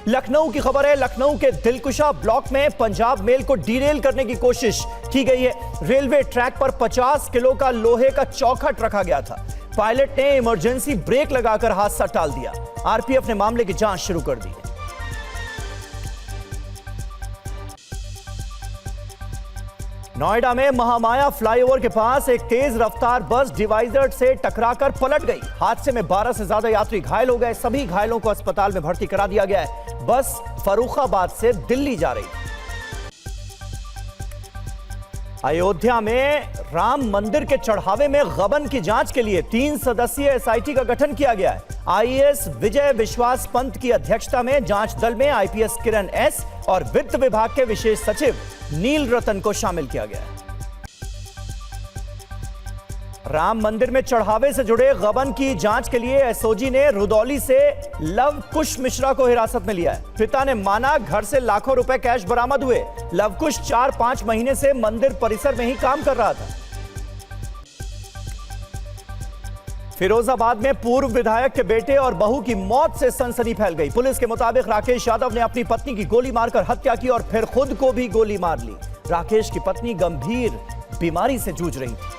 लखनऊ की खबर है। लखनऊ के दिलकुशा ब्लॉक में पंजाब मेल को डीरेल करने की कोशिश की गई है। रेलवे ट्रैक पर 50 किलो का लोहे का चौखट रखा गया था। पायलट ने इमरजेंसी ब्रेक लगाकर हादसा टाल दिया। आरपीएफ ने मामले की जांच शुरू कर दी है। नोएडा में महामाया फ्लाईओवर के पास एक तेज रफ्तार बस डिवाइडर से टकराकर पलट गई। हादसे में 12 से ज्यादा यात्री घायल हो गए। सभी घायलों को अस्पताल में भर्ती करा दिया गया है। बस फर्रुखाबाद से दिल्ली जा रही थी। अयोध्या में राम मंदिर के चढ़ावे में गबन की जांच के लिए 3 सदस्यीय एसआईटी का गठन किया गया है। आईएएस विजय विश्वास पंत की अध्यक्षता में जांच दल में आईपीएस किरण एस और वित्त विभाग के विशेष सचिव नील रतन को शामिल किया गया है। राम मंदिर में चढ़ावे से जुड़े गबन की जांच के लिए एसओजी ने रुदौली से लव कुश मिश्रा को हिरासत में लिया है। पिता ने माना घर से लाखों रुपए कैश बरामद हुए। लव कुश 4-5 महीने से मंदिर परिसर में ही काम कर रहा था। फिरोजाबाद में पूर्व विधायक के बेटे और बहू की मौत से सनसनी फैल गई। पुलिस के मुताबिक राकेश यादव ने अपनी पत्नी की गोली मारकर हत्या की और फिर खुद को भी गोली मार ली। राकेश की पत्नी गंभीर बीमारी से जूझ रही थी।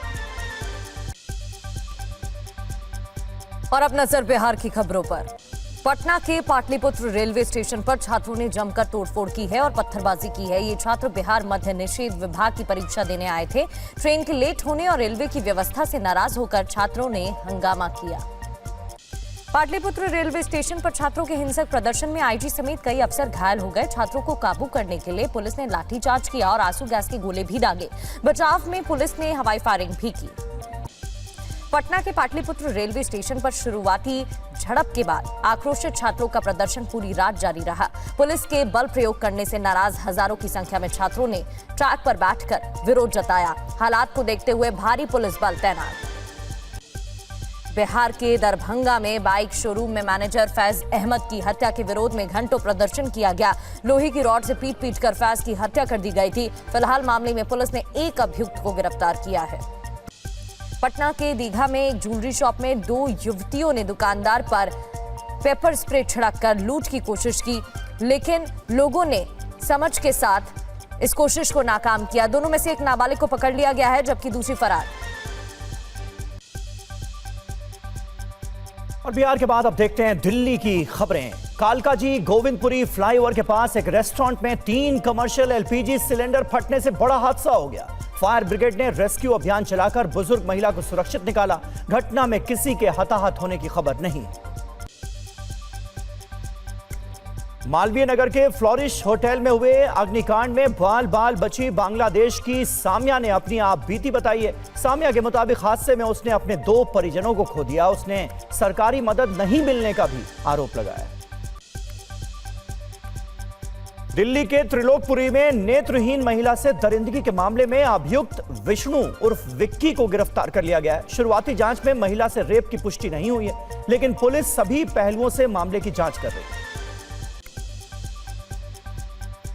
और अब नजर बिहार की खबरों पर। पटना के पाटलिपुत्र रेलवे स्टेशन पर छात्रों ने जमकर तोड़फोड़ की है और पत्थरबाजी की है। ये छात्र बिहार मद्य निषेध विभाग की परीक्षा देने आए थे। ट्रेन के लेट होने और रेलवे की व्यवस्था से नाराज होकर छात्रों ने हंगामा किया। पाटलिपुत्र रेलवे स्टेशन पर छात्रों के हिंसक प्रदर्शन में आईजी समेत कई अफसर घायल हो गए। छात्रों को काबू करने के लिए पुलिस ने लाठीचार्ज किया और आंसू गैस के गोले भी दागे। बचाव में पुलिस ने हवाई फायरिंग भी की। पटना के पाटलिपुत्र रेलवे स्टेशन पर शुरुआती झड़प के बाद आक्रोशित छात्रों का प्रदर्शन पूरी रात जारी रहा। पुलिस के बल प्रयोग करने से नाराज हजारों की संख्या में छात्रों ने ट्रैक पर बैठकर विरोध जताया। हालात को देखते हुए भारी पुलिस बल तैनात। बिहार के दरभंगा में बाइक शोरूम में मैनेजर फैज अहमद की हत्या के विरोध में घंटों प्रदर्शन किया गया। लोहे की रॉड से पीट कर फैज की हत्या कर दी गई थी। फिलहाल मामले में पुलिस ने एक अभियुक्त को गिरफ्तार किया है। पटना के दीघा में एक ज्वेलरी शॉप में 2 युवतियों ने दुकानदार पर पेपर स्प्रे छिड़ककर लूट की कोशिश की, लेकिन लोगों ने समझ के साथ इस कोशिश को नाकाम किया। दोनों में से एक नाबालिग को पकड़ लिया गया है, जबकि दूसरी फरार। और बिहार के बाद अब देखते हैं दिल्ली की खबरें। कालकाजी गोविंदपुरी फ्लाईओवर के पास एक रेस्टोरेंट में 3 कमर्शियल एलपीजी सिलेंडर फटने से बड़ा हादसा हो गया। फायर ब्रिगेड ने रेस्क्यू अभियान चलाकर बुजुर्ग महिला को सुरक्षित निकाला। घटना में किसी के हताहत होने की खबर नहीं। मालवीय नगर के फ्लोरिश होटल में हुए अग्निकांड में बाल बाल बची बांग्लादेश की सामिया ने अपनी आप बीती बताई है। सामिया के मुताबिक हादसे में उसने अपने 2 परिजनों को खो दिया। उसने सरकारी मदद नहीं मिलने का भी आरोप लगाया। दिल्ली के त्रिलोकपुरी में नेत्रहीन महिला से दरिंदगी के मामले में अभियुक्त विष्णु उर्फ विक्की को गिरफ्तार कर लिया गया है। शुरुआती जांच में महिला से रेप की पुष्टि नहीं हुई है, लेकिन पुलिस सभी पहलुओं से मामले की जांच कर रही है।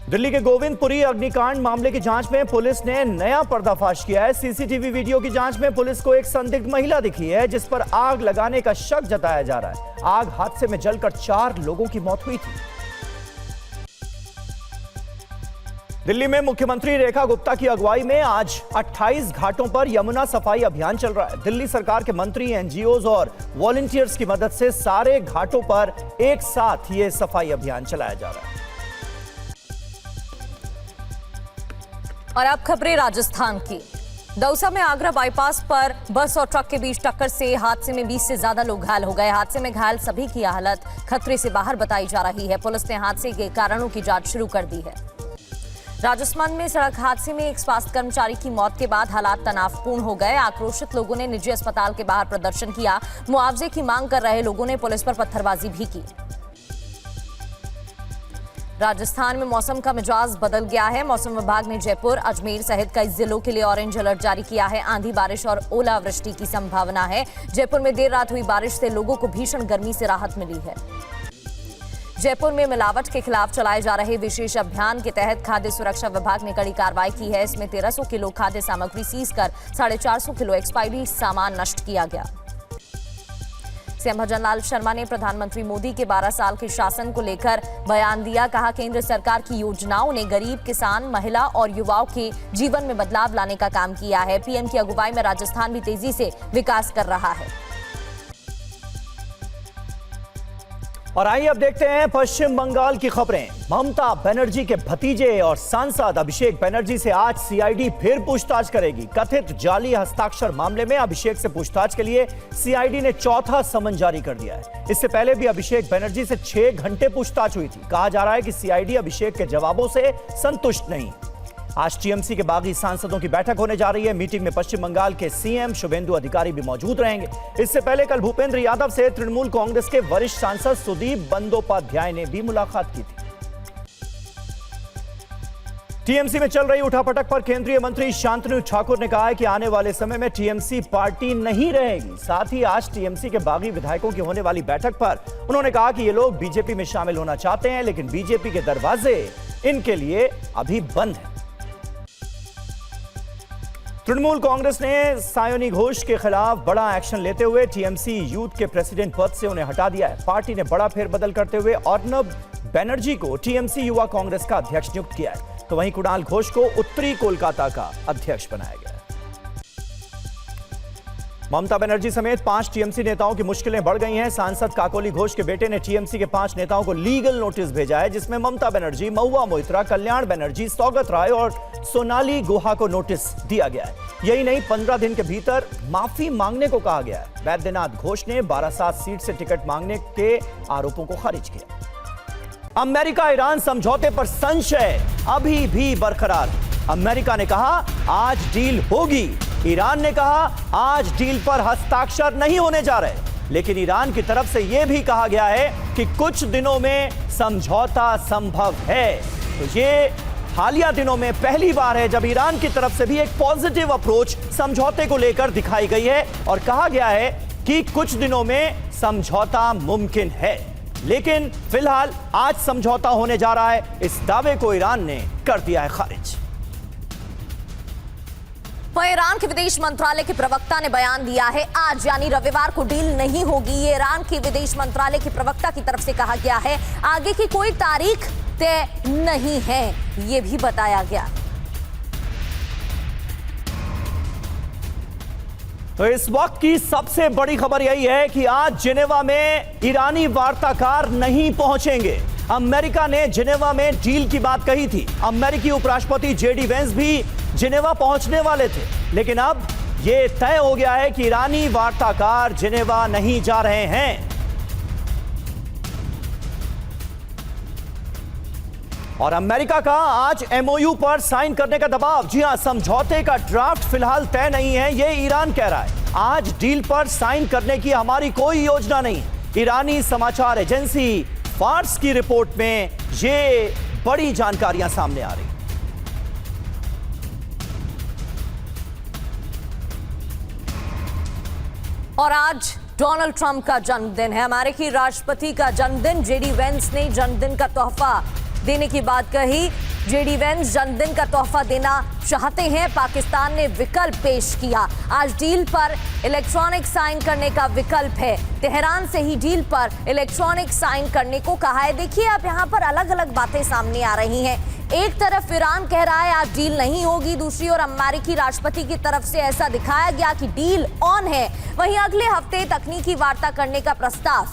दिल्ली के गोविंदपुरी अग्निकांड मामले की जांच में पुलिस ने नया पर्दाफाश किया है। सीसीटीवी वीडियो की जांच में पुलिस को एक संदिग्ध महिला दिखी है, जिस पर आग लगाने का शक जताया जा रहा है। आग हादसे में जलकर 4 लोगों की मौत हुई थी। दिल्ली में मुख्यमंत्री रेखा गुप्ता की अगुवाई में आज 28 घाटों पर यमुना सफाई अभियान चल रहा है। दिल्ली सरकार के मंत्री, एनजीओज और वॉलंटियर्स की मदद से सारे घाटों पर एक साथ ये सफाई अभियान चलाया जा रहा है। और अब खबरें राजस्थान की। दौसा में आगरा बाईपास पर बस और ट्रक के बीच टक्कर से हादसे में 20 से ज्यादा लोग घायल हो गए। हादसे में घायल सभी की हालत खतरे से बाहर बताई जा रही है। पुलिस ने हादसे के कारणों की जांच शुरू कर दी है। राजस्थान में सड़क हादसे में एक स्वास्थ्य कर्मचारी की मौत के बाद हालात तनावपूर्ण हो गए। आक्रोशित लोगों ने निजी अस्पताल के बाहर प्रदर्शन किया। मुआवजे की मांग कर रहे लोगों ने पुलिस पर पत्थरबाजी भी की। राजस्थान में मौसम का मिजाज बदल गया है। मौसम विभाग ने जयपुर, अजमेर सहित कई जिलों के लिए ऑरेंज अलर्ट जारी किया है। आंधी, बारिश और ओलावृष्टि की संभावना है। जयपुर में देर रात हुई बारिश से लोगों को भीषण गर्मी से राहत मिली है। जयपुर में मिलावट के खिलाफ चलाए जा रहे विशेष अभियान के तहत खाद्य सुरक्षा विभाग ने कड़ी कार्रवाई की है। इसमें 1300 किलो खाद्य सामग्री सीज कर 450 किलो एक्सपायरी सामान नष्ट किया गया। सीएम भजनलाल शर्मा ने प्रधानमंत्री मोदी के 12 साल के शासन को लेकर बयान दिया। कहा, केंद्र सरकार की योजनाओं ने गरीब, किसान, महिला और युवाओं के जीवन में बदलाव लाने का काम किया है। पीएम की अगुवाई में राजस्थान भी तेजी से विकास कर रहा है। और आइए अब देखते हैं पश्चिम बंगाल की खबरें। ममता बनर्जी के भतीजे और सांसद अभिषेक बनर्जी से आज सीआईडी फिर पूछताछ करेगी। कथित जाली हस्ताक्षर मामले में अभिषेक से पूछताछ के लिए सीआईडी ने चौथा समन जारी कर दिया है। इससे पहले भी अभिषेक बनर्जी से 6 घंटे पूछताछ हुई थी। कहा जा रहा है कि सीआईडी अभिषेक के जवाबों से संतुष्ट नहीं। आज टीएमसी के बागी सांसदों की बैठक होने जा रही है। मीटिंग में पश्चिम बंगाल के सीएम शुभेंदु अधिकारी भी मौजूद रहेंगे। इससे पहले कल भूपेंद्र यादव से तृणमूल कांग्रेस के वरिष्ठ सांसद सुदीप बंदोपाध्याय ने भी मुलाकात की थी। टीएमसी में चल रही उठापटक पर केंद्रीय मंत्री शांतनु ठाकुर ने कहा है कि आने वाले समय में टीएमसी पार्टी नहीं रहेगी। साथ ही आज टीएमसी के बागी विधायकों की होने वाली बैठक पर उन्होंने कहा कि ये लोग बीजेपी में शामिल होना चाहते हैं, लेकिन बीजेपी के दरवाजे इनके लिए अभी बंद हैं। तृणमूल कांग्रेस ने सायोनी घोष के खिलाफ बड़ा एक्शन लेते हुए टीएमसी यूथ के प्रेसिडेंट पद से उन्हें हटा दिया है। पार्टी ने बड़ा फेरबदल करते हुए अर्नब बनर्जी को टीएमसी युवा कांग्रेस का अध्यक्ष नियुक्त किया है, तो वहीं कुणाल घोष को उत्तरी कोलकाता का अध्यक्ष बनाया गया है। ममता बनर्जी समेत 5 टीएमसी नेताओं की मुश्किलें बढ़ गई हैं। सांसद काकोली घोष के बेटे ने टीएमसी के 5 नेताओं को लीगल नोटिस भेजा है, जिसमें ममता बनर्जी, महुआ मोइत्रा, कल्याण बनर्जी, सौगत राय और सोनाली गुहा को नोटिस दिया गया है। यही नहीं, 15 दिन के भीतर माफी मांगने को कहा गया है। वैद्यनाथ घोष ने बारासात सीट से टिकट मांगने के आरोपों को खारिज किया। अमेरिका ईरान समझौते पर संशय अभी भी बरकरार है। अमेरिका ने कहा आज डील होगी, ईरान ने कहा आज डील पर हस्ताक्षर नहीं होने जा रहे। लेकिन ईरान की तरफ से यह भी कहा गया है कि कुछ दिनों में समझौता संभव है। तो ये हालिया दिनों में पहली बार है जब ईरान की तरफ से भी एक पॉजिटिव अप्रोच समझौते को लेकर दिखाई गई है और कहा गया है कि कुछ दिनों में समझौता मुमकिन है। लेकिन फिलहाल आज समझौता होने जा रहा है, इस दावे को ईरान ने कर दिया है खारिज। वह ईरान के विदेश मंत्रालय के प्रवक्ता ने बयान दिया है, आज यानी रविवार को डील नहीं होगी। ये ईरान के विदेश मंत्रालय के प्रवक्ता की तरफ से कहा गया है। आगे की कोई तारीख तय नहीं है, ये भी बताया गया। तो इस वक्त की सबसे बड़ी खबर यही है कि आज जिनेवा में ईरानी वार्ताकार नहीं पहुंचेंगे। अमेरिका ने जिनेवा में डील की बात कही थी। अमेरिकी उपराष्ट्रपति जेडी वेंस भी जिनेवा पहुंचने वाले थे, लेकिन अब यह तय हो गया है कि ईरानी वार्ताकार जिनेवा नहीं जा रहे हैं। और अमेरिका का आज एमओयू पर साइन करने का दबाव। जी हां, समझौते का ड्राफ्ट फिलहाल तय नहीं है, यह ईरान कह रहा है। आज डील पर साइन करने की हमारी कोई योजना नहीं। ईरानी समाचार एजेंसी फार्स की रिपोर्ट में ये बड़ी जानकारियां सामने आ रही। और आज डोनाल्ड ट्रंप का जन्मदिन है, अमेरिकी राष्ट्रपति का जन्मदिन। जेडी वेंस ने जन्मदिन का तोहफा देने की बात कही। जेडी वेंस जन्मदिन का तोहफा देना चाहते हैं, पाकिस्तान ने विकल्प पेश किया। आज डील पर इलेक्ट्रॉनिक साइन करने का विकल्प है। तेहरान से ही डील पर इलेक्ट्रॉनिक साइन करने को कहा है। देखिए, अब यहाँ पर अलग अलग बातें सामने आ रही हैं। एक तरफ ईरान कह रहा है आज डील नहीं होगी, दूसरी ओर अमेरिकी राष्ट्रपति की तरफ से ऐसा दिखाया गया कि डील ऑन है। वहीं अगले हफ्ते तकनीकी वार्ता करने का प्रस्ताव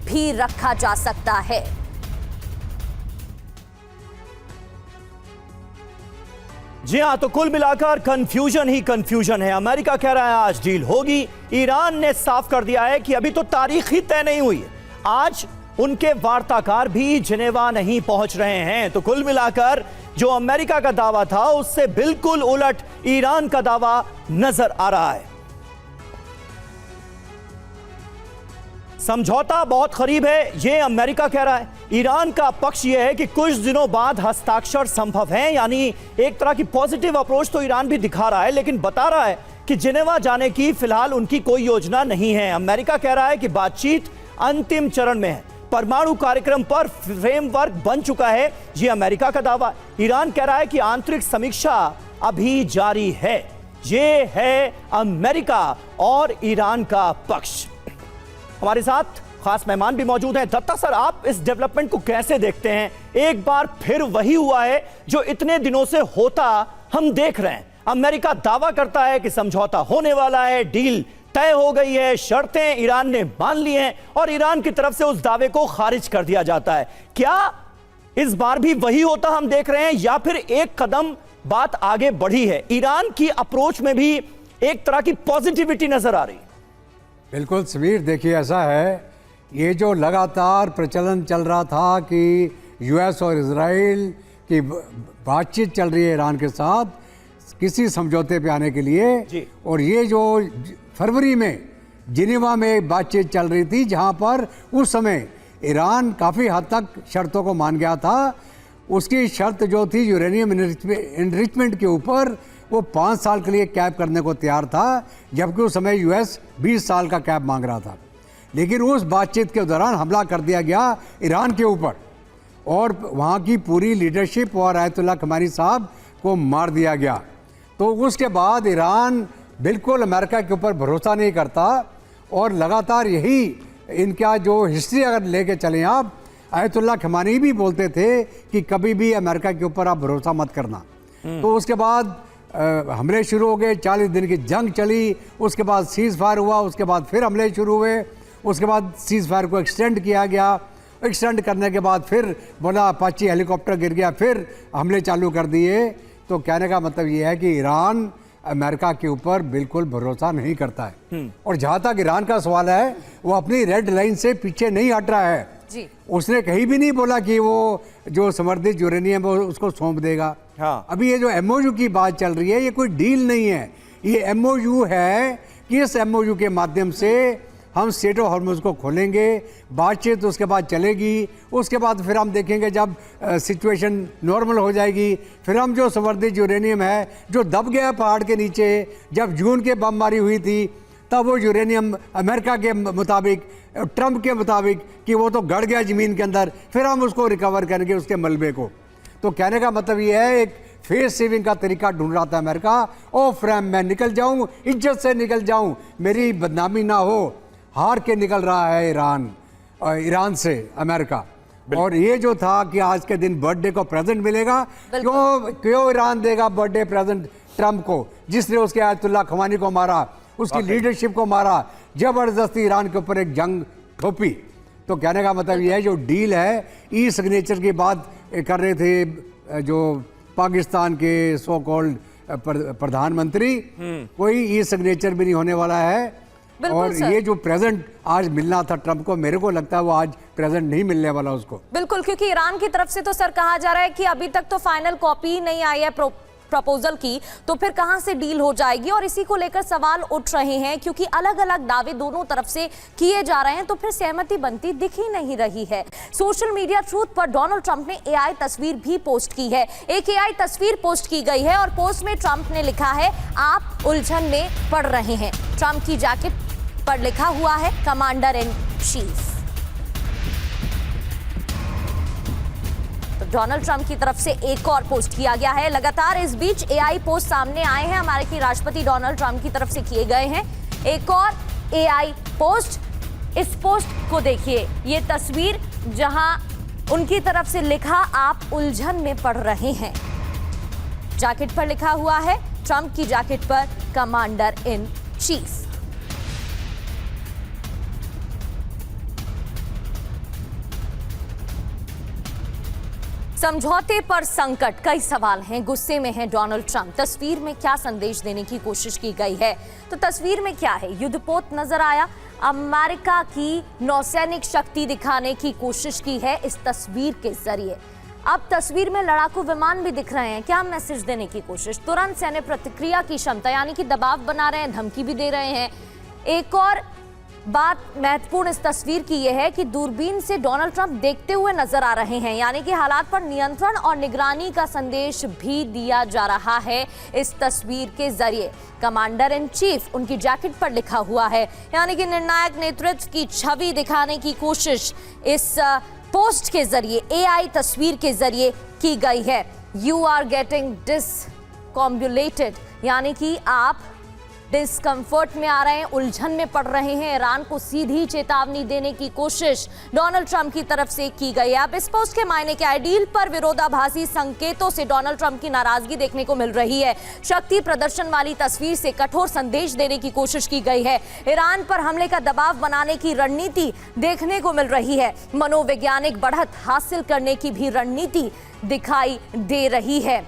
भी रखा जा सकता है। जी हां, तो कुल मिलाकर कंफ्यूजन ही कंफ्यूजन है। अमेरिका कह रहा है आज डील होगी, ईरान ने साफ कर दिया है कि अभी तो तारीख ही तय नहीं हुई है। आज उनके वार्ताकार भी जिनेवा नहीं पहुंच रहे हैं। तो कुल मिलाकर जो अमेरिका का दावा था उससे बिल्कुल उलट ईरान का दावा नजर आ रहा है। समझौता बहुत करीब है, यह अमेरिका कह रहा है। ईरान का पक्ष यह है कि कुछ दिनों बाद हस्ताक्षर संभव है, यानी एक तरह की पॉजिटिव अप्रोच तो ईरान भी दिखा रहा है, लेकिन बता रहा है कि जिनेवा जाने की फिलहाल उनकी कोई योजना नहीं है। अमेरिका कह रहा है कि बातचीत अंतिम चरण में है, परमाणु कार्यक्रम पर फ्रेमवर्क बन चुका है, यह अमेरिका का दावा। ईरान कह रहा है कि आंतरिक समीक्षा अभी जारी है। यह है अमेरिका और ईरान का पक्ष। हमारे साथ खास मेहमान भी मौजूद हैं। दत्ता सर, आप इस डेवलपमेंट को कैसे देखते हैं? एक बार फिर वही हुआ है जो इतने दिनों से होता हम देख रहे हैं। अमेरिका दावा करता है कि समझौता होने वाला है, डील तय हो गई है, शर्तें ईरान ने मान ली हैं और ईरान की तरफ से उस दावे को खारिज कर दिया जाता है। क्या इस बार भी वही होता हम देख रहे हैं या फिर एक कदम बात आगे बढ़ी है? ईरान की अप्रोच में भी एक तरह की पॉजिटिविटी नजर आ रही है। बिल्कुल समीर, देखिए ऐसा है, ये जो लगातार प्रचलन चल रहा था कि यूएस और इजराइल की बातचीत चल रही है ईरान के साथ किसी समझौते पे आने के लिए, और ये जो फरवरी में जिनेवा में बातचीत चल रही थी जहां पर उस समय ईरान काफ़ी हद तक शर्तों को मान गया था। उसकी शर्त जो थी यूरेनियम इनरिचमेंट के ऊपर, वो 5 साल के लिए कैप करने को तैयार था, जबकि उस समय यूएस 20 साल का कैप मांग रहा था। लेकिन उस बातचीत के दौरान हमला कर दिया गया ईरान के ऊपर और वहाँ की पूरी लीडरशिप और आयतुल्लाह खमेनी साहब को मार दिया गया। तो उसके बाद ईरान बिल्कुल अमेरिका के ऊपर भरोसा नहीं करता और लगातार यही इनका जो हिस्ट्री अगर लेके चलें आप, आयतुल्लाह खमेनी भी बोलते थे कि कभी भी अमेरिका के ऊपर आप भरोसा मत करना। तो उसके बाद हमले शुरू हो गए, 40 दिन की जंग चली, उसके बाद सीज़ फायर हुआ, उसके बाद फिर हमले शुरू हुए, उसके बाद सीज़ फायर को एक्सटेंड किया गया। एक्सटेंड करने के बाद फिर बोला अपाची हेलीकॉप्टर गिर गया, फिर हमले चालू कर दिए। तो कहने का मतलब ये है कि ईरान अमेरिका के ऊपर बिल्कुल भरोसा नहीं करता है। और जहाँ तक ईरान का सवाल है, वो अपनी रेड लाइन से पीछे नहीं हट रहा है जी। उसने कहीं भी नहीं बोला कि वो जो समर्थित यूरेनियम है उसको सौंप देगा। हाँ। अभी ये जो एमओयू की बात चल रही है, ये कोई डील नहीं है, ये एमओयू है कि इस एमओयू के माध्यम से हम स्ट्रेट ऑफ हॉर्मुज़ को खोलेंगे, बातचीत उसके बाद चलेगी, उसके बाद फिर हम देखेंगे जब सिचुएशन नॉर्मल हो जाएगी, फिर हम जो संवर्धित यूरेनियम है जो दब गया पहाड़ के नीचे, जब जून के बमबारी हुई थी तब वो यूरेनियम अमेरिका के मुताबिक, ट्रंप के मुताबिक कि वो तो गड़ गया ज़मीन के अंदर, फिर हम उसको रिकवर करेंगे उसके मलबे को। तो कहने का मतलब ये है, एक फेस सेविंग का तरीका ढूंढ रहा था अमेरिका। ओ फ्रेम, मैं निकल जाऊं, इज्जत से निकल जाऊं, मेरी बदनामी ना हो। हार के निकल रहा है ईरान से अमेरिका। और ये जो था कि आज के दिन बर्थडे को प्रेजेंट मिलेगा, क्यों ईरान देगा बर्थडे प्रेजेंट ट्रंप को, जिसने उसके आयतुल्लाह खमेनी को मारा, उसकी लीडरशिप को मारा, जबरदस्ती ईरान के ऊपर एक जंग थोपी। तो कहने का मतलब ये है, जो डील है, ई सिग्नेचर की बात कर रहे थे जो पाकिस्तान के सो कॉल्ड प्रधानमंत्री, कोई ई सिग्नेचर भी नहीं होने वाला है। और ये जो प्रेजेंट आज मिलना था ट्रंप को, मेरे को लगता है वो आज प्रेजेंट नहीं मिलने वाला उसको। बिल्कुल, क्योंकि ईरान की तरफ से तो सर कहा जा रहा है कि अभी तक तो फाइनल कॉपी नहीं आई है प्रपोजल की, तो फिर कहां से डील हो जाएगी। और इसी को लेकर सवाल उठ रहे हैं, क्योंकि अलग अलग दावे दोनों तरफ से किए जा रहे हैं, तो फिर सहमति बनती दिख ही नहीं रही है। सोशल मीडिया ट्रूथ पर डोनाल्ड ट्रंप ने एआई तस्वीर भी पोस्ट की है। एक एआई तस्वीर पोस्ट की गई है और पोस्ट में ट्रंप ने लिखा है, आप उलझन में पड़ रहे हैं। ट्रंप की जैकेट पर लिखा हुआ है, कमांडर इन चीफ। तो डोनाल्ड ट्रंप की तरफ से एक और पोस्ट किया गया है। लगातार इस बीच एआई पोस्ट सामने आए हैं, अमेरिकी राष्ट्रपति डोनाल्ड ट्रंप की तरफ से किए गए हैं। एक और एआई पोस्ट, इस पोस्ट को देखिए, ये तस्वीर जहां उनकी तरफ से लिखा, आप उलझन में पड़ रहे हैं। जैकेट पर लिखा हुआ है, ट्रंप की जैकेट पर कमांडर इन चीफ। समझौते पर संकट, कई सवाल हैं, गुस्से में है डोनाल्ड ट्रंप। तस्वीर में क्या संदेश देने की कोशिश की गई है? तो तस्वीर में क्या है? युद्धपोत नजर आया, अमेरिका की नौसैनिक शक्ति दिखाने की कोशिश की है इस तस्वीर के जरिए। अब तस्वीर में लड़ाकू विमान भी दिख रहे हैं। क्या मैसेज देने की कोशिश? तुरंत सैन्य प्रतिक्रिया की क्षमता, यानी कि दबाव बना रहे हैं, धमकी भी दे रहे हैं। एक और बात महत्वपूर्ण इस तस्वीर की यह है कि दूरबीन से डोनाल्ड ट्रंप देखते हुए नजर आ रहे हैं, यानी कि हालात पर नियंत्रण और निगरानी का संदेश भी दिया जा रहा है इस तस्वीर के जरिए। कमांडर इन चीफ उनकी जैकेट पर लिखा हुआ है, यानी कि निर्णायक नेतृत्व की छवि दिखाने की कोशिश इस पोस्ट के जरिए, एआई तस्वीर के जरिए की गई है। यू आर गेटिंग डिसकॉम्बुलेटेड, यानी कि आप डिस्कंफर्ट में आ रहे हैं, उलझन में पड़ रहे हैं। ईरान को सीधी चेतावनी देने की कोशिश डोनाल्ड ट्रंप की तरफ से की गई है। अब इस पोस्ट के मायने क्या है? डील पर विरोधाभासी संकेतों से डोनाल्ड ट्रंप की नाराजगी देखने को मिल रही है। शक्ति प्रदर्शन वाली तस्वीर से कठोर संदेश देने की कोशिश की गई है। ईरान पर हमले का दबाव बनाने की रणनीति देखने को मिल रही है। मनोवैज्ञानिक बढ़त हासिल करने की भी रणनीति दिखाई दे रही है।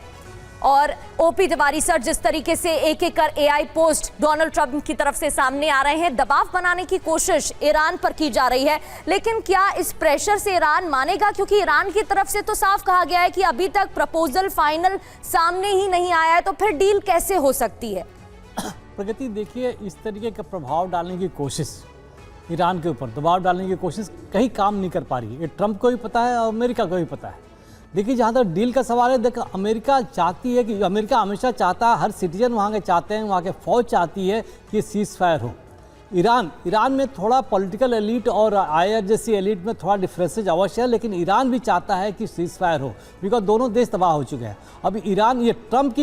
और ओपी तिवारी सर, जिस तरीके से एक एक कर एआई पोस्ट डोनाल्ड ट्रंप की तरफ से सामने आ रहे हैं, दबाव बनाने की कोशिश ईरान पर की जा रही है, लेकिन क्या इस प्रेशर से ईरान मानेगा? क्योंकि ईरान की तरफ से तो साफ कहा गया है कि अभी तक प्रपोजल फाइनल सामने ही नहीं आया है, तो फिर डील कैसे हो सकती है? प्रगति, देखिए, इस तरीके का प्रभाव डालने की कोशिश, ईरान के ऊपर दबाव डालने की कोशिश कहीं काम नहीं कर पा रही है। ये ट्रंप को भी पता है और अमेरिका को भी पता है। देखिए, जहाँ तक डील का सवाल है, देखो, अमेरिका चाहती है कि अमेरिका हमेशा चाहता है, हर सिटीजन वहाँ के चाहते हैं, वहाँ के फौज चाहती है कि सीज फायर हो। ईरान में थोड़ा पॉलिटिकल एलिट और आईआर जैसी एलिट में थोड़ा डिफरेंसेज अवश्य है, लेकिन ईरान भी चाहता है कि सीज फायर हो, बिकॉज दोनों देश तबाह हो चुके हैं। अब ईरान, ये ट्रंप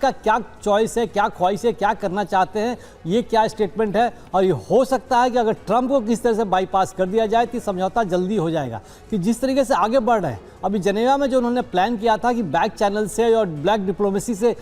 का क्या चॉइस है, क्या ख्वाहिश है, क्या करना चाहते हैं, ये क्या स्टेटमेंट है। और ये हो सकता है कि अगर ट्रंप को किस तरह से बाईपास कर दिया जाए तो समझौता जल्दी हो जाएगा। कि जिस तरीके से आगे बढ़ रहे हैं, अभी जनेवा में जो उन्होंने प्लान किया था कि बैक चैनल से और ब्लैक डिप्लोमेसी से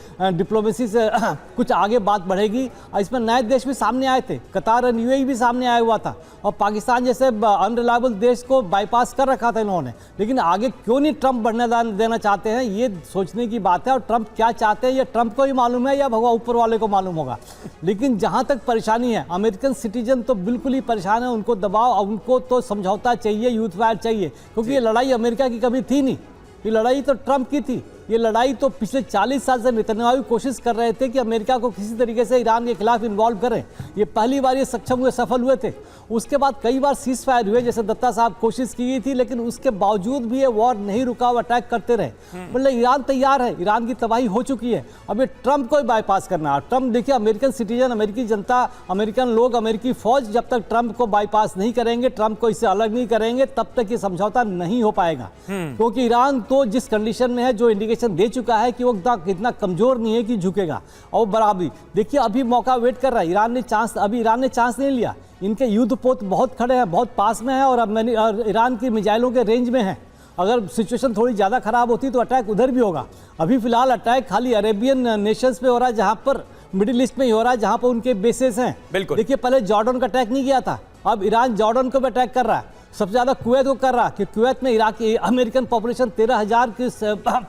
कुछ आगे बात बढ़ेगी, और इसमें नए देश भी सामने आए थे। कतार और यूएई भी सामने आया हुआ था, और पाकिस्तान जैसे अनरिलायबल देश को बाईपास कर रखा था इन्होंने। लेकिन आगे क्यों नहीं ट्रंप बढ़ने देना चाहते हैं, ये सोचने की बात है। और ट्रंप क्या चाहते हैं ये ट्रंप को ही मालूम है या भगवान ऊपर वाले को मालूम होगा। लेकिन जहाँ तक परेशानी है, अमेरिकन सिटीजन तो बिल्कुल ही परेशान है। उनको दबाव, उनको तो समझौता चाहिए, यूथ फायर चाहिए, क्योंकि ये लड़ाई अमेरिका की कभी थी नहीं, ये लड़ाई तो ट्रंप की थी। ये लड़ाई तो पिछले 40 साल से नेतन्याहू कोशिश कर रहे थे कि अमेरिका को किसी तरीके से ईरान के खिलाफ इन्वॉल्व करें। ये पहली बार ये सक्षम हुए, सफल हुए थे। उसके बाद कई बार सीज फायर हुए, जैसे दत्ता साहब कोशिश की गई थी, लेकिन उसके बावजूद भी ये वॉर नहीं रुका, अटैक करते रहे। मतलब ईरान तैयार है, ईरान की तबाही हो चुकी है। अब ये ट्रंप को ही बाईपास करना है। ट्रंप, देखिए, अमेरिकन सिटीजन, अमेरिकी जनता, अमेरिकन लोग, अमेरिकी फौज जब तक ट्रंप को बाईपास नहीं करेंगे, ट्रंप को इससे अलग नहीं करेंगे, तब तक ये समझौता नहीं हो पाएगा। क्योंकि ईरान तो जिस कंडीशन में है, जो इंडिकेशन दे चुका है कि वो इतना कमजोर नहीं है कि झुकेगा। और बराबरी, देखिए, अभी मौका वेट कर रहा है। ईरान ने चांस नहीं लिया। इनके युद्धपोत बहुत खड़े हैं, बहुत पास में है, और ईरान की मिसाइलों के रेंज में है। अगर सिचुएशन थोड़ी ज़्यादा खराब होती तो अटैक उधर भी होगा। अभी फिलहाल अटैक खाली अरेबियन नेशंस पे हो रहा है, जहाँ पर मिडिल ईस्ट में ही हो रहा है, जहाँ पर उनके बेसेस हैं। देखिए, पहले जॉर्डन का अटैक नहीं किया था, अब ईरान जॉर्डन को भी अटैक कर रहा है। सबसे ज़्यादा कुवैत को कर रहा है, कि कुवैत में इराकी अमेरिकन पॉपुलेशन 13,000 की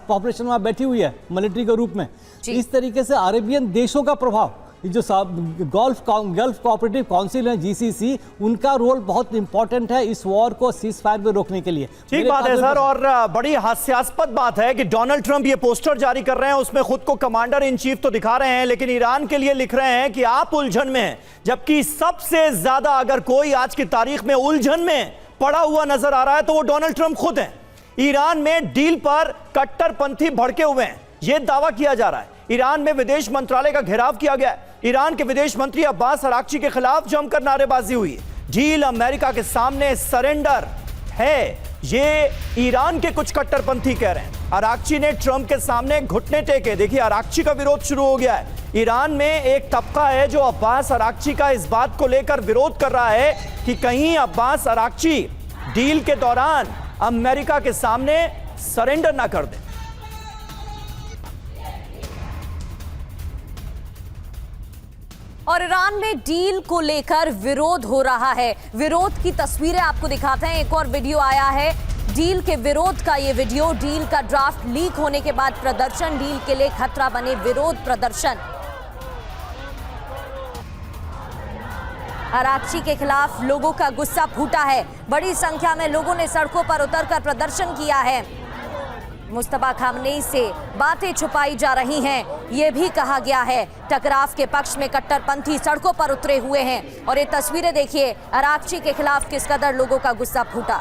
पॉपुलेशन वहाँ बैठी हुई है मिलिट्री के रूप में। इस तरीके से अरेबियन देशों का प्रभाव, जो गल्फ कोऑपरेटिव काउंसिल है, जीसीसी, उनका रोल बहुत इंपॉर्टेंट है इस वॉर को सीज फायर में रोकने के लिए। ठीक बात है सर, और बड़ी हास्यास्पद बात है कि डोनाल्ड ट्रंप ये पोस्टर जारी कर रहे हैं, उसमें खुद को कमांडर इन चीफ तो दिखा रहे हैं, लेकिन ईरान के लिए लिख रहे हैं कि आप उलझन में हैं। जबकि सबसे ज्यादा अगर कोई आज की तारीख में उलझन में पड़ा हुआ नजर आ रहा है तो वो डोनाल्ड ट्रंप खुद हैं। ईरान में डील पर कट्टरपंथी भड़के हुए हैं, यह दावा किया जा रहा है। ईरान में विदेश मंत्रालय का घेराव किया गया है। ईरान के विदेश मंत्री अब्बास अराक्ची के खिलाफ जमकर नारेबाजी हुई। डील अमेरिका के सामने सरेंडर है, ये ईरान के कुछ कट्टरपंथी कह रहे हैं। अराक्ची ने ट्रंप के सामने घुटने टेके। देखिए, अराक्ची का विरोध शुरू हो गया है। ईरान में एक तबका है जो अब्बास अराक्ची का इस बात को लेकर विरोध कर रहा है कि कहीं अब्बास अराक्ची डील के दौरान अमेरिका के सामने सरेंडर ना कर दे। और ईरान में डील को लेकर विरोध हो रहा है। विरोध की तस्वीरें आपको दिखाते हैं। एक और वीडियो आया है डील के विरोध का। ये वीडियो, डील का ड्राफ्ट लीक होने के बाद प्रदर्शन, डील के लिए खतरा बने विरोध प्रदर्शन। अराक्ची के खिलाफ लोगों का गुस्सा फूटा है। बड़ी संख्या में लोगों ने सड़कों पर उतरकर प्रदर्शन किया है। मुस्तफा खामनेई से बातें छुपाई जा रही हैं, यह भी कहा गया है। टकराव के पक्ष में कट्टरपंथी सड़कों पर उतरे हुए हैं। और ये तस्वीरें देखिए, अराक्ची के खिलाफ किस कदर लोगों का गुस्सा फूटा।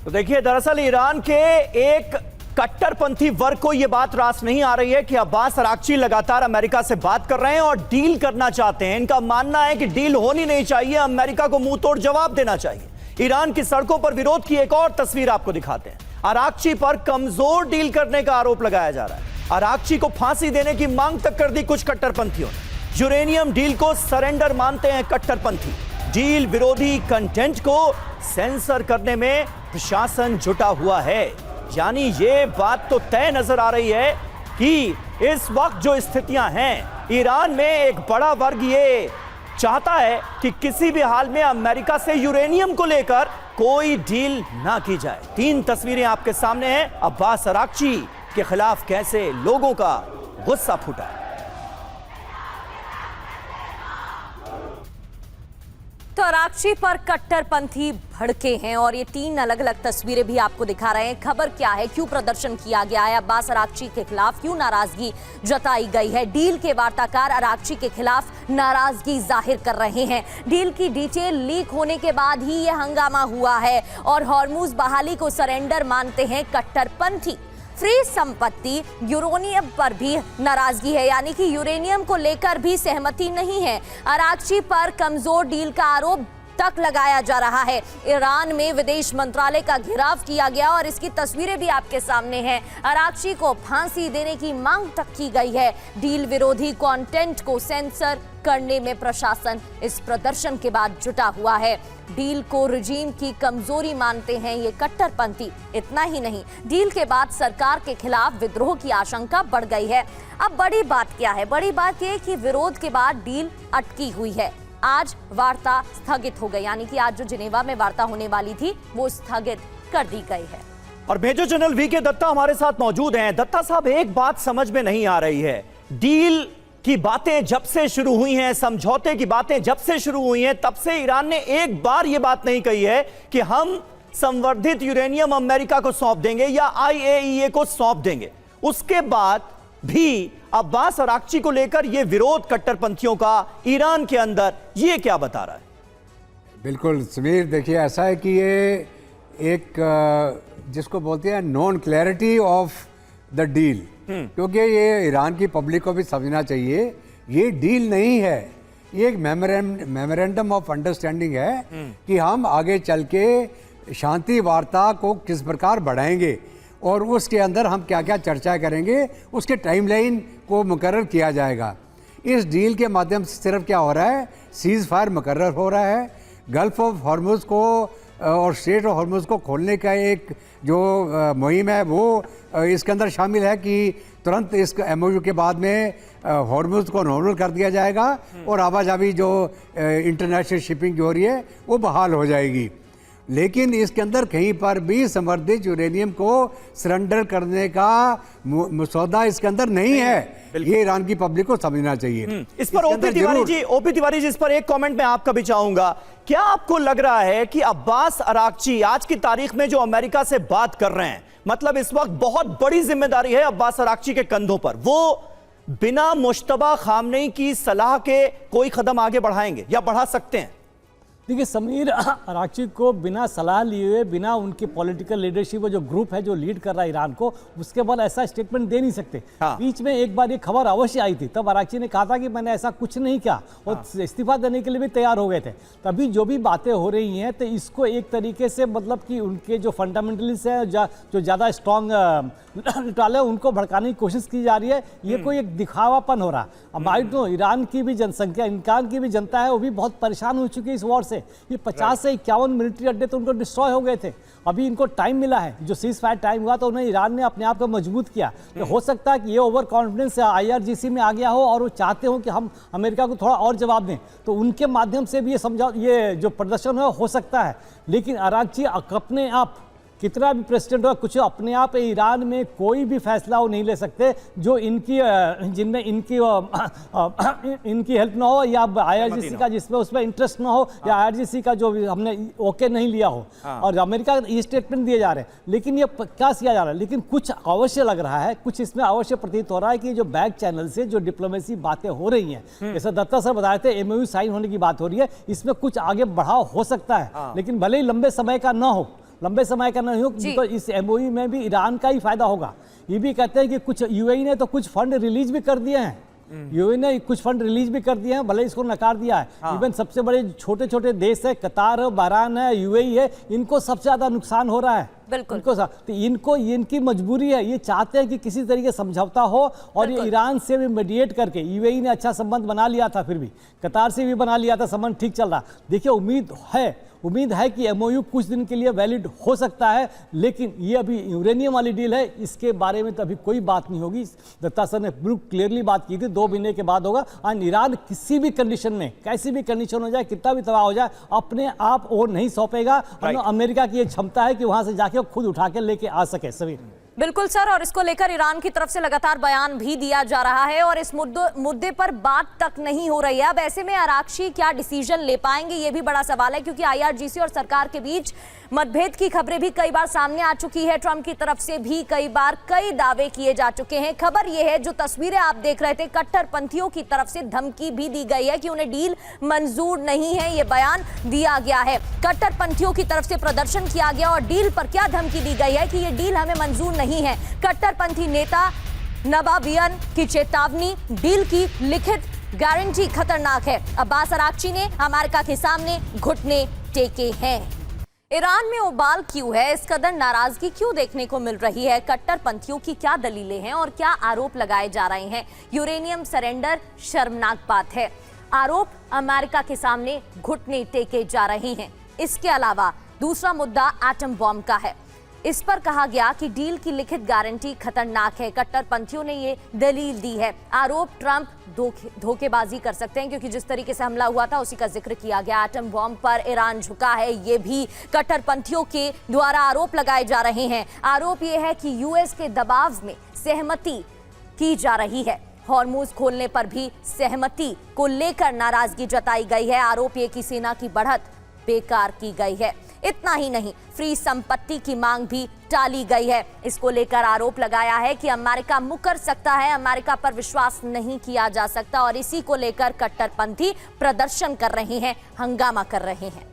तो देखिए, दरअसल ईरान के एक कट्टरपंथी वर्ग को यह बात रास नहीं आ रही है कि अब्बास अराक्ची लगातार अमेरिका से बात कर रहे हैं और डील करना चाहते हैं। इनका मानना है कि डील होनी नहीं चाहिए, अमेरिका को मुंह तोड़ जवाब देना चाहिए। ईरान की सड़कों पर विरोध की एक और तस्वीर आपको दिखाते हैं। अराक्ची पर कमजोर डील करने का आरोप लगाया जा रहा है। अराक्ची को फांसी देने की मांग तक कर दी कुछ कट्टरपंथियों ने। यूरेनियम डील को सरेंडर मानते हैं कट्टरपंथी। डील विरोधी कंटेंट को सेंसर करने में प्रशासन जुटा हुआ है। यानी ये बात तो तय नजर आ रही है कि इस वक्त जो स्थितियां हैं ईरान में, एक बड़ा वर्ग ये चाहता है कि किसी भी हाल में अमेरिका से यूरेनियम को लेकर कोई डील ना की जाए। 3 तस्वीरें आपके सामने हैं। अब्बास अराक्ची के खिलाफ कैसे लोगों का गुस्सा फूटा है। तो अराक्ची पर कट्टरपंथी भड़के हैं और ये 3 अलग अलग तस्वीरें भी आपको दिखा रहे हैं। खबर क्या है, क्यों प्रदर्शन किया गया है, अब्बास अराक्ची के खिलाफ क्यों नाराजगी जताई गई है। डील के वार्ताकार अराक्ची के खिलाफ नाराजगी जाहिर कर रहे हैं। डील की डिटेल लीक होने के बाद ही ये हंगामा हुआ है और हॉर्मुज बहाली को सरेंडर मानते हैं कट्टरपंथी। फ्री संपत्ति यूरेनियम पर भी नाराजगी है, यानी कि यूरेनियम को लेकर भी सहमति नहीं है। अराक्ची पर कमजोर डील का आरोप तक लगाया जा रहा है। ईरान में विदेश मंत्रालय का घेराव किया गया और इसकी तस्वीरें भी आपके सामने हैं। अराक्ची को फांसी देने की मांग तक की गई है। डील विरोधी कंटेंट को सेंसर करने में प्रशासन इस प्रदर्शन के बाद जुटा हुआ है। डील को रिजीम की कमजोरी मानते हैं ये कट्टरपंथी। इतना ही नहीं, डील के बाद सरकार के खिलाफ विद्रोह की आशंका बढ़ गई है। अब बड़ी बात क्या है? बड़ी बात यह कि विरोध के बाद डील अटकी हुई है। आज वार्ता स्थगित हो गई, यानी कि आज जो जिनेवा में वार्ता होने वाली थी वो स्थगित कर दी गई है। और मेजर जनरल वीके दत्ता हमारे साथ मौजूद हैं। दत्ता साहब, एक बात समझ में नहीं आ रही है। डील की बातें जब से शुरू हुई हैं, समझौते की बातें जब से शुरू हुई हैं, तब से ईरान ने एक बार यह बात नहीं कही है कि हम संवर्धित यूरेनियम अमेरिका को सौंप देंगे या IAEA को सौंप देंगे। उसके बाद भी अब्बास अराक्ची को लेकर यह विरोध कट्टरपंथियों का ईरान के अंदर, यह क्या बता रहा है? बिल्कुल समीर, देखिए ऐसा है कि ये एक जिसको बोलते हैं non clarity of the deal, क्योंकि ये ईरान की पब्लिक को भी समझना चाहिए ये डील नहीं है, ये एक मेमोरेंडम ऑफ अंडरस्टैंडिंग है कि हम आगे चल के शांति वार्ता को किस प्रकार बढ़ाएंगे और उसके अंदर हम क्या क्या चर्चा करेंगे, उसके टाइमलाइन को मुकर्रर किया जाएगा। इस डील के माध्यम से सिर्फ क्या हो रहा है, सीज़ फायर मुकर्रर हो रहा है, गल्फ ऑफ हॉर्मुज को और स्ट्रेट ऑफ हॉर्मुज को खोलने का एक जो मुहिम है वो इसके अंदर शामिल है कि तुरंत इस MOU के बाद में हॉर्मुज को नॉर्मल कर दिया जाएगा और आवाजाही जो इंटरनेशनल शिपिंग जो हो रही है वो बहाल हो जाएगी। लेकिन इसके अंदर कहीं पर भी संवर्धित यूरेनियम को सरेंडर करने का मसौदा इसके अंदर नहीं है। ये ईरान की पब्लिक को समझना चाहिए। इस पर ओपी तिवारी जी, इस पर एक कमेंट मैं आपका भी चाहूंगा। क्या आपको लग रहा है कि अब्बास अराक्ची आज की तारीख में जो अमेरिका से बात कर रहे हैं, मतलब इस वक्त बहुत बड़ी जिम्मेदारी है अब्बास अराक्ची के कंधों पर, वो बिना मुश्तबा खामनेई की सलाह के कोई कदम आगे बढ़ाएंगे या बढ़ा सकते हैं? देखिए समीर, अराक्ची को बिना सलाह लिए हुए, बिना उनकी पॉलिटिकल लीडरशिप जो ग्रुप है जो लीड कर रहा है ईरान को, उसके बाद ऐसा स्टेटमेंट दे नहीं सकते। हाँ। बीच में एक बार ये खबर अवश्य आई थी, तब अराक्ची ने कहा था कि मैंने ऐसा कुछ नहीं किया और हाँ। इस्तीफा देने के लिए भी तैयार हो गए थे। तभी जो भी बातें हो रही हैं तो इसको एक तरीके से मतलब कि उनके जो फंडामेंटलिस्ट है जो ज़्यादा स्ट्रॉन्ग है उनको भड़काने की कोशिश की जा रही है। ये कोई एक दिखावापन हो रहा है। अब आई तो ईरान की भी जनसंख्या, ईरान की भी जनता है वो भी बहुत परेशान हो चुकी है इस वॉर से। ये 50 से 51 मिलिट्री अड्डे तो उनको डिस्ट्रॉय हो गए थे। अभी इनको टाइम मिला है, जो सीज फायर टाइम हुआ तो उन्हें ईरान ने अपने आप को मजबूत किया। तो हो सकता है कि ये ओवर कॉन्फिडेंस IRGC में आ गया हो और वो चाहते हो कि हम अमेरिका को थोड़ा और जवाब दें, तो उनके माध्यम से भी ये जो प्रदर्शन हो सकता है। लेकिन अराक्ची अपने आप कितना भी प्रेसिडेंट हो, कुछ अपने आप ईरान में कोई भी फैसला वो नहीं ले सकते जो जिनमें इनकी हेल्प ना हो या IRGC का जिसमें उसमें इंटरेस्ट ना हो या IRGC का जो हमने ओके नहीं लिया हो। और अमेरिका ये स्टेटमेंट दिए जा रहे हैं, लेकिन ये क्या किया जा रहा है? लेकिन कुछ अवश्य लग रहा है, कुछ इसमें अवश्य प्रतीत हो रहा है कि जो बैक चैनल से जो डिप्लोमेसी बातें हो रही हैं, जैसे दत्ता सर बता रहे थे MOU साइन होने की बात हो रही है, इसमें कुछ आगे बढ़ाव हो सकता है, लेकिन भले ही लंबे समय का ना हो, लंबे समय का नहीं हो, तो इस MOU में भी ईरान का ही फायदा होगा। ये भी कहते हैं कि कुछ UAE ने तो कुछ फंड रिलीज भी कर दिए हैं, UAE ने कुछ फंड रिलीज भी कर दिए हैं, भले इसको नकार दिया है। इवन सबसे बड़े छोटे छोटे देश है, कतार है, बहरान है, UAE है, इनको सबसे ज्यादा नुकसान हो रहा है बिल्कुल। तो इनको इनकी मजबूरी है, ये चाहते हैं कि किसी तरीके समझौता हो और ये ईरान से भी मीडिएट करके, यूएई ने अच्छा संबंध बना लिया था, फिर भी कतार से भी बना लिया था, संबंध ठीक चल रहा। देखिए उम्मीद है कि एमओयू कुछ दिन के लिए वैलिड हो सकता है, लेकिन ये अभी यूरेनियम वाली डील है, इसके बारे में तो अभी कोई बात नहीं होगी। दत्ता सर ने बिल्कुल क्लियरली बात की थी, 2 महीने के बाद होगा। और ईरान किसी भी कंडीशन में, कैसी भी कंडीशन हो जाए, कितना भी तबाह हो जाए, अपने आप वो नहीं सौंपेगा। अमेरिका की ये क्षमता है कि वहां से जाके खुद उठा के लेके आ सके। सभी बिल्कुल सर, और इसको लेकर ईरान की तरफ से लगातार बयान भी दिया जा रहा है और इस मुद्दे पर बात तक नहीं हो रही है। अब ऐसे में आराक्ची क्या डिसीजन ले पाएंगे, ये भी बड़ा सवाल है, क्योंकि आईआरजीसी और सरकार के बीच मतभेद की खबरें भी कई बार सामने आ चुकी है। ट्रंप की तरफ से भी कई बार कई दावे किए जा चुके हैं। खबर यह है, जो तस्वीरें आप देख रहे थे, कट्टरपंथियों की तरफ से धमकी भी दी गई है कि उन्हें डील मंजूर नहीं है, ये बयान दिया गया है। कट्टरपंथियों की तरफ से प्रदर्शन किया गया और डील पर क्या धमकी दी गई है कि ये डील हमें मंजूर नहीं है। कट्टरपंथी नेता नबाबियन की चेतावनी, डील की लिखित गारंटी खतरनाक है। अब्बास अराक्ची ने अमेरिका के सामने घुटने टेके हैं। ईरान में उबाल क्यों है, इस कदर नाराजगी क्यों देखने को मिल रही है, कट्टरपंथियों की क्या दलीलें हैं और क्या आरोप लगाए जा रहे हैं। यूरेनियम सरेंडर शर्मनाक बात है, आरोप अमेरिका के सामने घुटने टेके जा रहे हैं। इसके अलावा दूसरा मुद्दा एटम बॉम्ब का है। इस पर कहा गया कि डील की लिखित गारंटी खतरनाक है। कट्टरपंथियों ने ये दलील दी है। आरोप ट्रंप धोखेबाजी कर सकते हैं, क्योंकि जिस तरीके से हमला हुआ था उसी का जिक्र किया गया। एटम बॉम्ब पर ईरान झुका है, ये भी कट्टरपंथियों के द्वारा आरोप लगाए जा रहे हैं। आरोप ये है कि यूएस के दबाव में सहमति की जा रही है। हॉर्मुज खोलने पर भी सहमति को लेकर नाराजगी जताई गई है। आरोप ये कि सेना की बढ़त बेकार की गई है। इतना ही नहीं, फ्री संपत्ति की मांग भी टाली गई है। इसको लेकर आरोप लगाया है कि अमेरिका मुकर सकता है, अमेरिका पर विश्वास नहीं किया जा सकता, और इसी को लेकर कट्टरपंथी प्रदर्शन कर रहे हैं, हंगामा कर रहे हैं।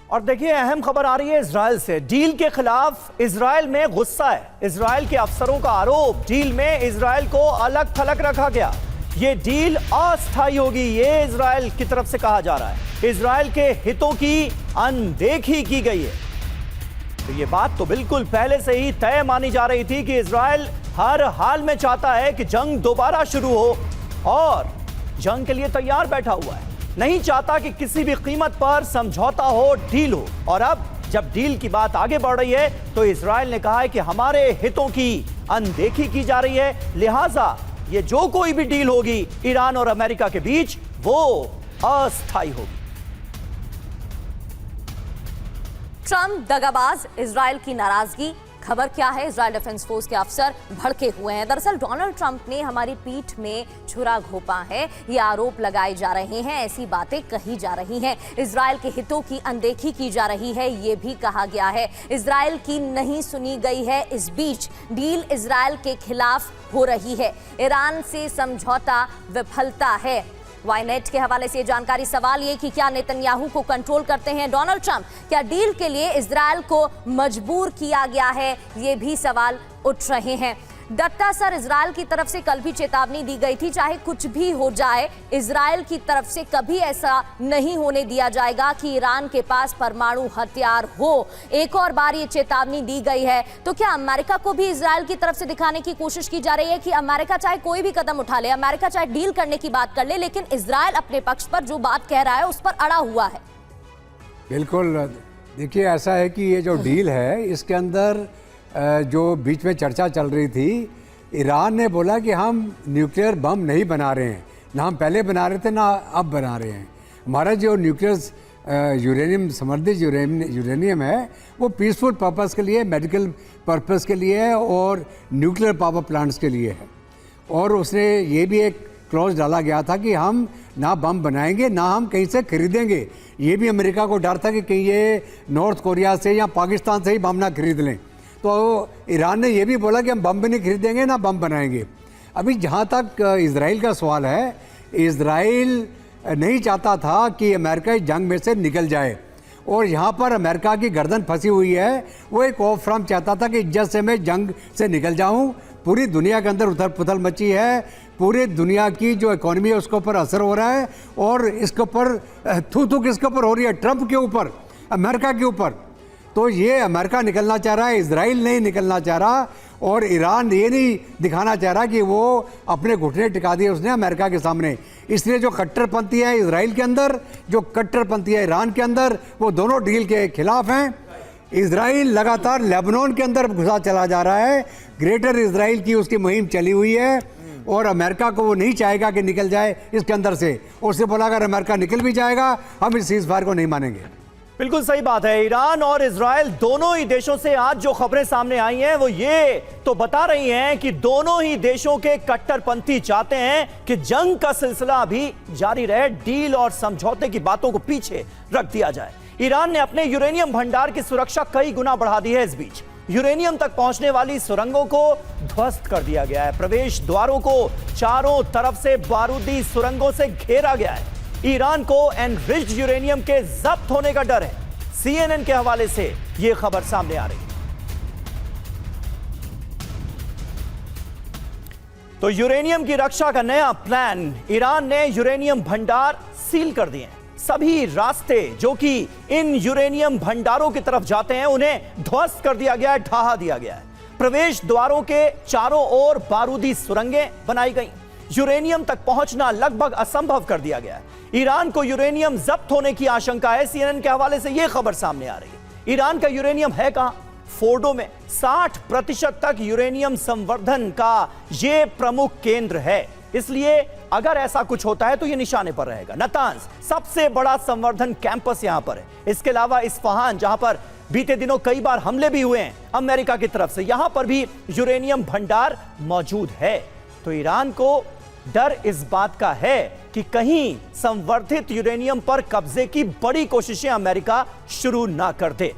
और देखिए, अहम खबर आ रही है इजराइल से। डील के खिलाफ इजराइल में गुस्सा है। इजराइल के अफसरों का आरोप, डील में इजराइल को अलग थलग रखा गया। ये डील अस्थायी होगी, ये इजराइल की तरफ से कहा जा रहा है। इजराइल के हितों की अनदेखी की गई है। तो ये बात तो बिल्कुल पहले से ही तय मानी जा रही थी कि इजराइल हर हाल में चाहता है कि जंग दोबारा शुरू हो और जंग के लिए तैयार बैठा हुआ है। नहीं चाहता कि किसी भी कीमत पर समझौता हो, डील हो। और अब जब डील की बात आगे बढ़ रही है तो इजराइल ने कहा है कि हमारे हितों की अनदेखी की जा रही है, लिहाजा ये जो कोई भी डील होगी ईरान और अमेरिका के बीच, वो अस्थायी होगी। ट्रंप दगाबाज, इजराइल की नाराजगी। खबर क्या है, इजराइल डिफेंस फोर्स के अफसर भड़के हुए हैं। दरअसल डोनाल्ड ट्रंप ने हमारी पीठ में छुरा घोंपा है, ये आरोप लगाए जा रहे हैं, ऐसी बातें कही जा रही हैं। इजराइल के हितों की अनदेखी की जा रही है, ये भी कहा गया है। इजराइल की नहीं सुनी गई है। इस बीच डील इजराइल के खिलाफ हो रही है। ईरान से समझौता विफलता है। वाईनेट के हवाले से जानकारी, सवाल ये कि क्या नेतन्याहू को कंट्रोल करते हैं डोनाल्ड ट्रंप? क्या डील के लिए इजराइल को मजबूर किया गया है? ये भी सवाल उठ रहे हैं। दत्ता सर, इजराइल की तरफ से कल भी चेतावनी दी गई थी, चाहे कुछ भी हो जाए इजराइल की तरफ से कभी ऐसा नहीं होने दिया जाएगा कि ईरान के पास परमाणु हथियार हो। एक और बार ये चेतावनी दी गई है। तो क्या अमेरिका को भी इजराइल की तरफ से दिखाने की कोशिश की जा रही है कि अमेरिका चाहे कोई भी कदम उठा ले, अमेरिका चाहे डील करने की बात कर ले, लेकिन इजराइल अपने पक्ष पर जो बात कह रहा है उस पर अड़ा हुआ है? बिल्कुल, देखिए ऐसा है कि ये जो डील है, इसके अंदर जो बीच में चर्चा चल रही थी, ईरान ने बोला कि हम न्यूक्लियर बम नहीं बना रहे हैं, ना हम पहले बना रहे थे ना अब बना रहे हैं। हमारा जो न्यूक्लियर यूरेनियम समृद्ध यूरेनियम है वो पीसफुल पर्पस के लिए, मेडिकल पर्पस के लिए है और न्यूक्लियर पावर प्लांट्स के लिए है। और उसने ये भी एक क्लॉज डाला गया था कि हम ना बम बनाएंगे ना हम कहीं से खरीदेंगे। ये भी अमेरिका को डर था कि कहीं ये नॉर्थ कोरिया से या पाकिस्तान से ही बम ना खरीद लें। तो ईरान ने यह भी बोला कि हम बम भी नहीं खरीदेंगे ना बम बनाएंगे। अभी जहाँ तक इजराइल का सवाल है, इजराइल नहीं चाहता था कि अमेरिका इस जंग में से निकल जाए, और यहाँ पर अमेरिका की गर्दन फंसी हुई है। वो एक ऑफ फ्रॉम चाहता था कि इज्जत से मैं जंग से निकल जाऊँ। पूरी दुनिया के अंदर उथल पुथल मची है, पूरी दुनिया की जो इकॉनमी है उसके ऊपर असर हो रहा है, और इसके ऊपर थू थू किसके ऊपर हो रही है? ट्रंप के ऊपर, अमेरिका के ऊपर। तो ये अमेरिका निकलना चाह रहा है, इजराइल नहीं निकलना चाह रहा, और ईरान ये नहीं दिखाना चाह रहा कि वो अपने घुटने टिका दिए उसने अमेरिका के सामने। इसलिए जो कट्टरपंथी है इजराइल के अंदर, जो कट्टरपंथी है ईरान के अंदर, वो दोनों डील के खिलाफ हैं। इजराइल लगातार लेबनान के अंदर घुसा चला जा रहा है, ग्रेटर इजराइल की उसकी मुहिम चली हुई है, और अमेरिका को वो नहीं चाहेगा कि निकल जाए इसके अंदर से। उससे बोला अगर अमेरिका निकल भी जाएगा हम इस सीज़फायर को नहीं मानेंगे। बिल्कुल सही बात है। ईरान और इजराइल दोनों ही देशों से आज जो खबरें सामने आई हैं वो ये तो बता रही हैं कि दोनों ही देशों के कट्टरपंथी चाहते हैं कि जंग का सिलसिला अभी जारी रहे, डील और समझौते की बातों को पीछे रख दिया जाए। ईरान ने अपने यूरेनियम भंडार की सुरक्षा कई गुना बढ़ा दी है। इस बीच यूरेनियम तक पहुंचने वाली सुरंगों को ध्वस्त कर दिया गया है। प्रवेश द्वारों को चारों तरफ से बारूदी सुरंगों से घेरा गया है। ईरान को एनरिच्ड यूरेनियम के जब्त होने का डर है। CNN के हवाले से यह खबर सामने आ रही है। तो यूरेनियम की रक्षा का नया प्लान, ईरान ने यूरेनियम भंडार सील कर दिए हैं। सभी रास्ते जो कि इन यूरेनियम भंडारों की तरफ जाते हैं उन्हें ध्वस्त कर दिया गया है, ढहा दिया गया है। प्रवेश द्वारों के चारों ओर बारूदी सुरंगें बनाई गई। यूरेनियम तक पहुंचना लगभग असंभव कर दिया गया है। ईरान को यूरेनियम जब्त होने की आशंका है। CNN के हवाले से यह खबर सामने आ रही है। ईरान का यूरेनियम है कहां? फोर्डो में 60% तक यूरेनियम संवर्धन का यह प्रमुख केंद्र है। इसलिए अगर ऐसा कुछ होता है तो यह निशाने पर रहेगा। नातांज सबसे बड़ा संवर्धन कैंपस यहां पर है। इसके अलावा इस्फहान, जहां पर बीते दिनों कई बार हमले भी हुए हैं अमेरिका की तरफ से, यहां पर भी यूरेनियम भंडार मौजूद है। तो ईरान को डर इस बात का है कि कहीं संवर्धित यूरेनियम पर कब्जे की बड़ी कोशिशें अमेरिका शुरू ना कर दे।